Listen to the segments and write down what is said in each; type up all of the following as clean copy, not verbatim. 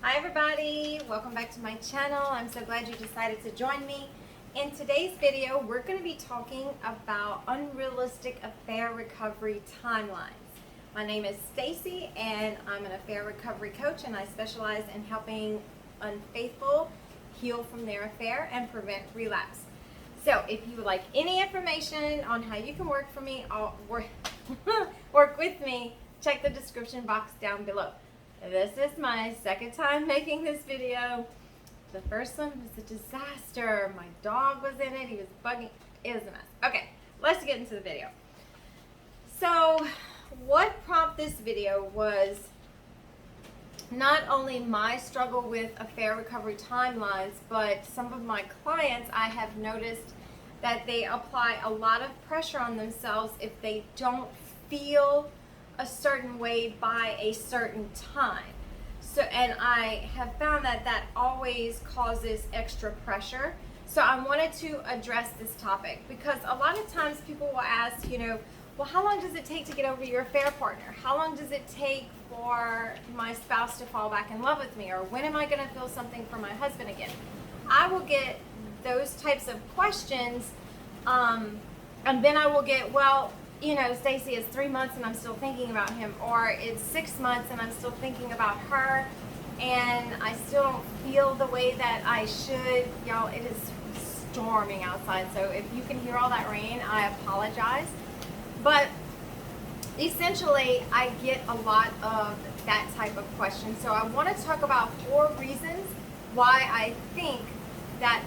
Hi everybody, welcome back to my channel. I'm so glad you decided to join me. In today's video, we're going to be talking about unrealistic affair recovery timelines. My name is Stacey and I'm an affair recovery coach, and I specialize in helping unfaithful heal from their affair and prevent relapse. So if you would like any information on how you can work for me or work with me, check the description box down below. This is my second time making this video. The first one was a disaster. My dog was in it. He was bugging. It was a mess. Okay, let's get into the video. So what prompted this video was not only my struggle with affair recovery timelines, but some of my clients, I have noticed that they apply a lot of pressure on themselves if they don't feel a certain way by a certain time. So, and I have found that that always causes extra pressure. So I wanted to address this topic because a lot of times people will ask, well, how long does it take to get over your affair partner? How long does it take for my spouse to fall back in love with me? Or when am I going to feel something for my husband again? I will get those types of questions, and then I will get, well, Stacey, it's 3 months and I'm still thinking about him, or it's 6 months and I'm still thinking about her, and I still don't feel the way that I should. Y'all, it is storming outside, so if you can hear all that rain, I apologize. But essentially, I get a lot of that type of question. So I want to talk about 4 reasons why I think that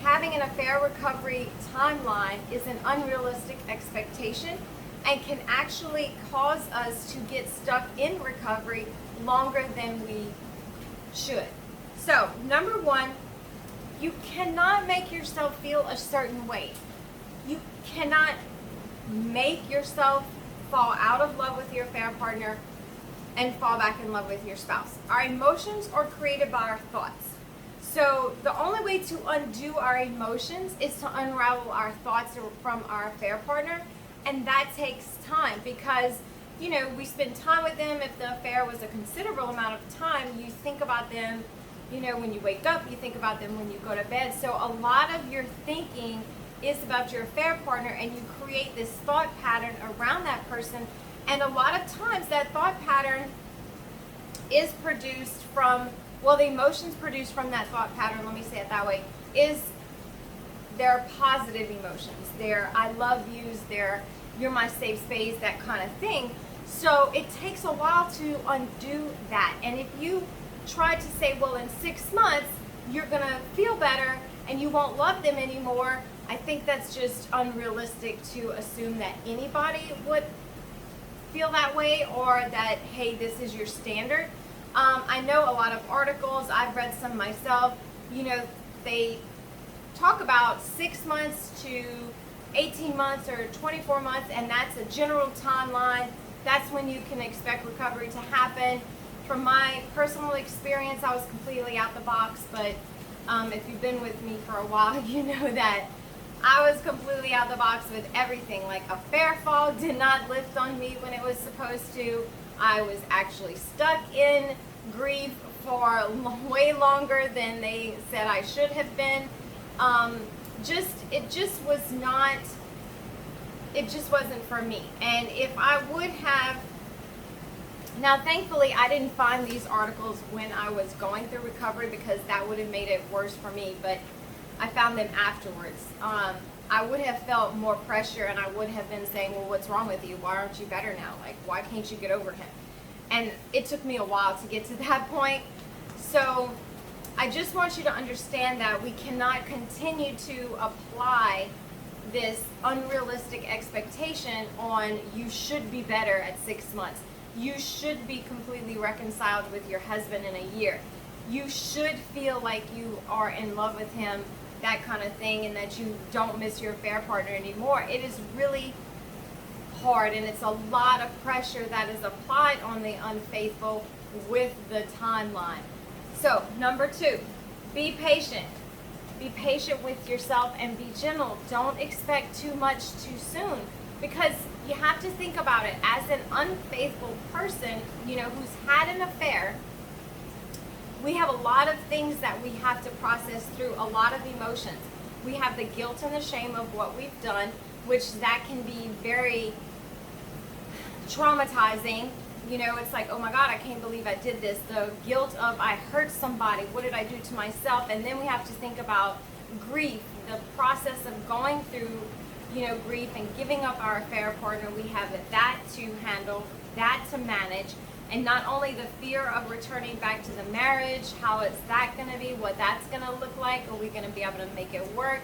having an affair recovery timeline is an unrealistic expectation and can actually cause us to get stuck in recovery longer than we should. So, number 1, you cannot make yourself feel a certain way. You cannot make yourself fall out of love with your affair partner and fall back in love with your spouse. Our emotions are created by our thoughts. So the only way to undo our emotions is to unravel our thoughts from our affair partner, and that takes time because, we spend time with them. If the affair was a considerable amount of time, you think about them, when you wake up, you think about them when you go to bed. So a lot of your thinking is about your affair partner, and you create this thought pattern around that person, and a lot of times that thought pattern is produced from, the emotions produced from that thought pattern, let me say it that way, is their positive emotions. They're I love yous, they're you're my safe space, that kind of thing. So it takes a while to undo that. And if you try to say, well, in 6 months, you're going to feel better and you won't love them anymore, I think that's just unrealistic to assume that anybody would feel that way, or that, hey, this is your standard. I know a lot of articles, I've read some myself, they talk about 6 months to 18 months or 24 months, and that's a general timeline. That's when you can expect recovery to happen. From my personal experience, I was completely out the box, but if you've been with me for a while, you know that I was completely out the box with everything. Like, affair fall did not lift on me when it was supposed to. I was actually stuck in grief for way longer than they said I should have been. It just wasn't for me. And if I would have, now thankfully I didn't find these articles when I was going through recovery, because that would have made it worse for me, but I found them afterwards. I would have felt more pressure, and I would have been saying, well, what's wrong with you? Why aren't you better now? Like, why can't you get over him? And it took me a while to get to that point. So I just want you to understand that we cannot continue to apply this unrealistic expectation on you should be better at 6 months. You should be completely reconciled with your husband in a year. You should feel like you are in love with him, that kind of thing, and that you don't miss your affair partner anymore. It is really hard, and it's a lot of pressure that is applied on the unfaithful with the timeline. So, number 2, be patient. Be patient with yourself and be gentle. Don't expect too much too soon, because you have to think about it as an unfaithful person, who's had an affair. we have a lot of things that we have to process through, a lot of emotions. We have the guilt and the shame of what we've done, which that can be very traumatizing. You know, it's like, oh my God, I can't believe I did this. The guilt of I hurt somebody, what did I do to myself? And then we have to think about grief, the process of going through, you know, grief and giving up our affair partner. We have that to handle, that to manage. And not only the fear of returning back to the marriage, how is that going to be, what that's going to look like, are we going to be able to make it work?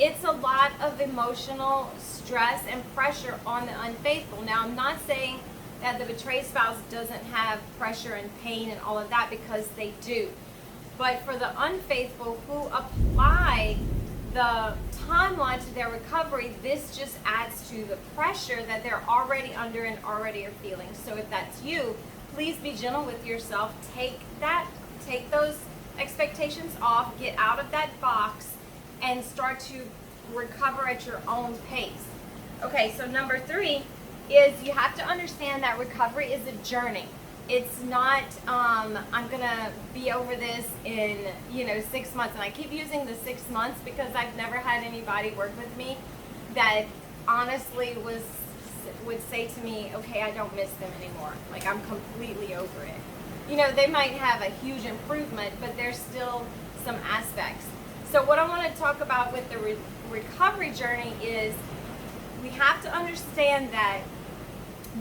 It's a lot of emotional stress and pressure on the unfaithful. Now, I'm not saying that the betrayed spouse doesn't have pressure and pain and all of that, because they do. But for the unfaithful who apply the timeline to their recovery, this just adds to the pressure that they're already under and already are feeling. So if that's you, please be gentle with yourself. Take those expectations off, get out of that box, and start to recover at your own pace. Okay, so number 3 is you have to understand that recovery is a journey. It's not, I'm gonna be over this in, 6 months. And I keep using the 6 months because I've never had anybody work with me that honestly would say to me, okay, I don't miss them anymore. Like, I'm completely over it. You know, they might have a huge improvement, but there's still some aspects. So what I want to talk about with the recovery journey is we have to understand that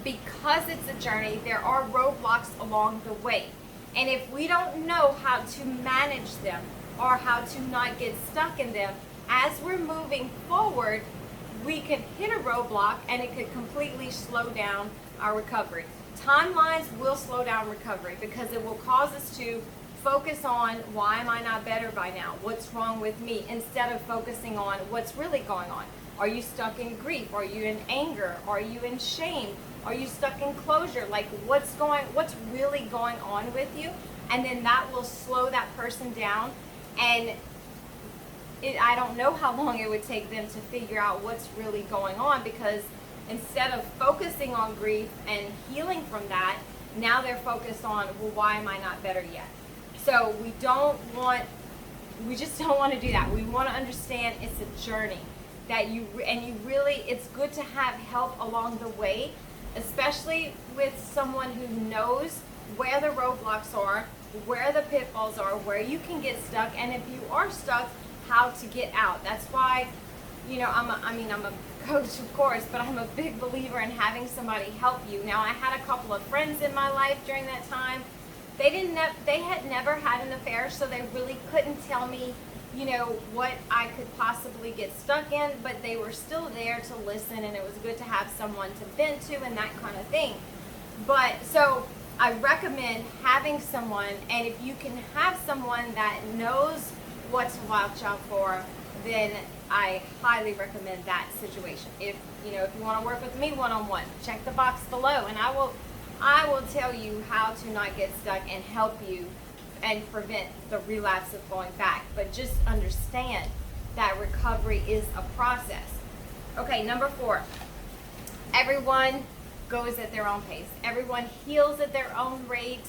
because it's a journey, there are roadblocks along the way. And if we don't know how to manage them or how to not get stuck in them, as we're moving forward, we could hit a roadblock and it could completely slow down our recovery. Timelines will slow down recovery because it will cause us to focus on why am I not better by now? What's wrong with me? Instead of focusing on what's really going on. Are you stuck in grief? Are you in anger? Are you in shame? Are you stuck in closure? Like, what's really going on with you? And then that will slow that person down. And I don't know how long it would take them to figure out what's really going on, because instead of focusing on grief and healing from that, now they're focused on, well, why am I not better yet? So we just don't want to do that. We want to understand it's a journey that it's good to have help along the way, especially with someone who knows where the roadblocks are, where the pitfalls are, where you can get stuck, and if you are stuck, how to get out. That's why, I'm a coach, of course, but I'm a big believer in having somebody help you. Now, I had a couple of friends in my life during that time. They had never had an affair, so they really couldn't tell me, what I could possibly get stuck in, but they were still there to listen, and it was good to have someone to vent to and that kind of thing. But so I recommend having someone, and if you can have someone that knows what to watch out for, then I highly recommend that situation. If you want to work with me one-on-one, check the box below, and I will tell you how to not get stuck and help you and prevent the relapse of going back. But just understand that recovery is a process. Okay, number 4. Everyone goes at their own pace. Everyone heals at their own rate.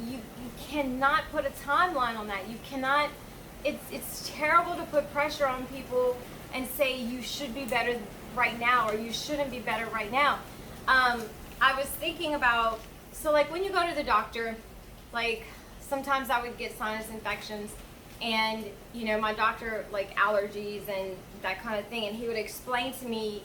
You cannot put a timeline on that. You cannot. It's terrible to put pressure on people and say you should be better right now or you shouldn't be better right now. I was thinking about, so like when you go to the doctor, like sometimes I would get sinus infections, and my doctor, like allergies and that kind of thing, and he would explain to me,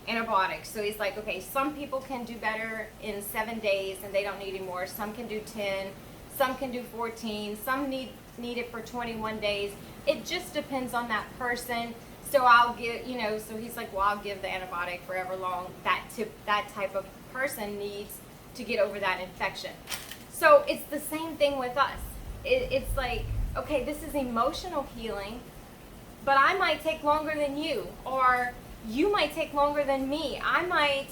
antibiotics. So he's like, okay, some people can do better in 7 days and they don't need any more. Some can do 10, some can do 14, some need it for 21 days. It just depends on that person. So I'll give, so he's like, well, I'll give the antibiotic for however long that type of person needs to get over that infection. So it's the same thing with us. It's like, okay, this is emotional healing, but I might take longer than you, or you might take longer than me. I might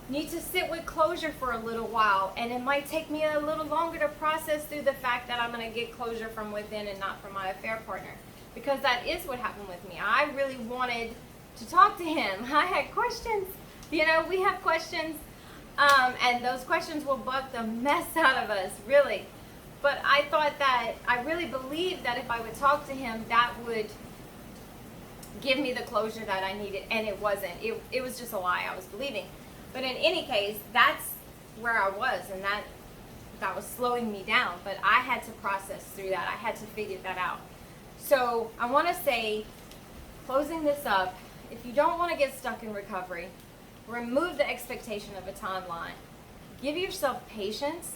need to sit with closure for a little while, and it might take me a little longer to process through the fact that I'm going to get closure from within and not from my affair partner, because that is what happened with me. I really wanted to talk to him. I had questions. We have questions, and those questions will bug the mess out of us, really. But I thought that, I really believed that if I would talk to him, that would give me the closure that I needed, and it wasn't. It was just a lie I was believing. But in any case, that's where I was, and that was slowing me down. But I had to process through that. I had to figure that out. So I want to say, closing this up, if you don't want to get stuck in recovery, remove the expectation of a timeline. Give yourself patience.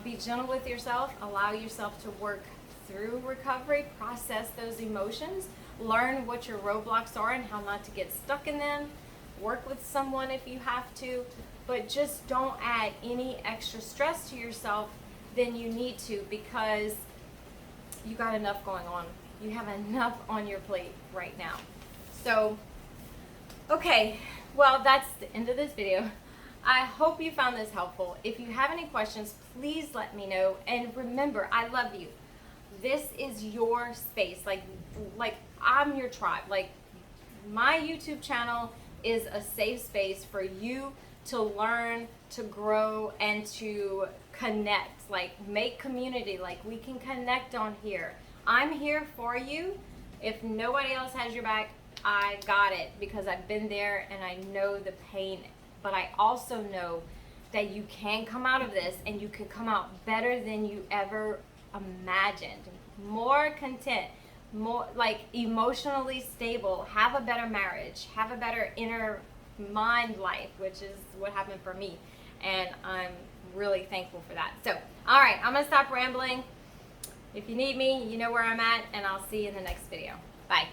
Be gentle with yourself. Allow yourself to work through recovery. Process those emotions. Learn what your roadblocks are and how not to get stuck in them. Work with someone if you have to. But just don't add any extra stress to yourself than you need to, because you got enough going on. You have enough on your plate right now. So, okay, well, that's the end of this video. I hope you found this helpful. If you have any questions, please let me know. And remember, I love you. This is your space. Like I'm your tribe. Like, my YouTube channel is a safe space for you to learn, to grow, and to connect. Like, make community. Like, we can connect on here. I'm here for you. If nobody else has your back, I got it, because I've been there and I know the pain. But I also know that you can come out of this, and you can come out better than you ever imagined. More content, more like emotionally stable, have a better marriage, have a better inner mind life, which is what happened for me. And I'm really thankful for that. So, all right, I'm going to stop rambling. If you need me, you know where I'm at, and I'll see you in the next video. Bye.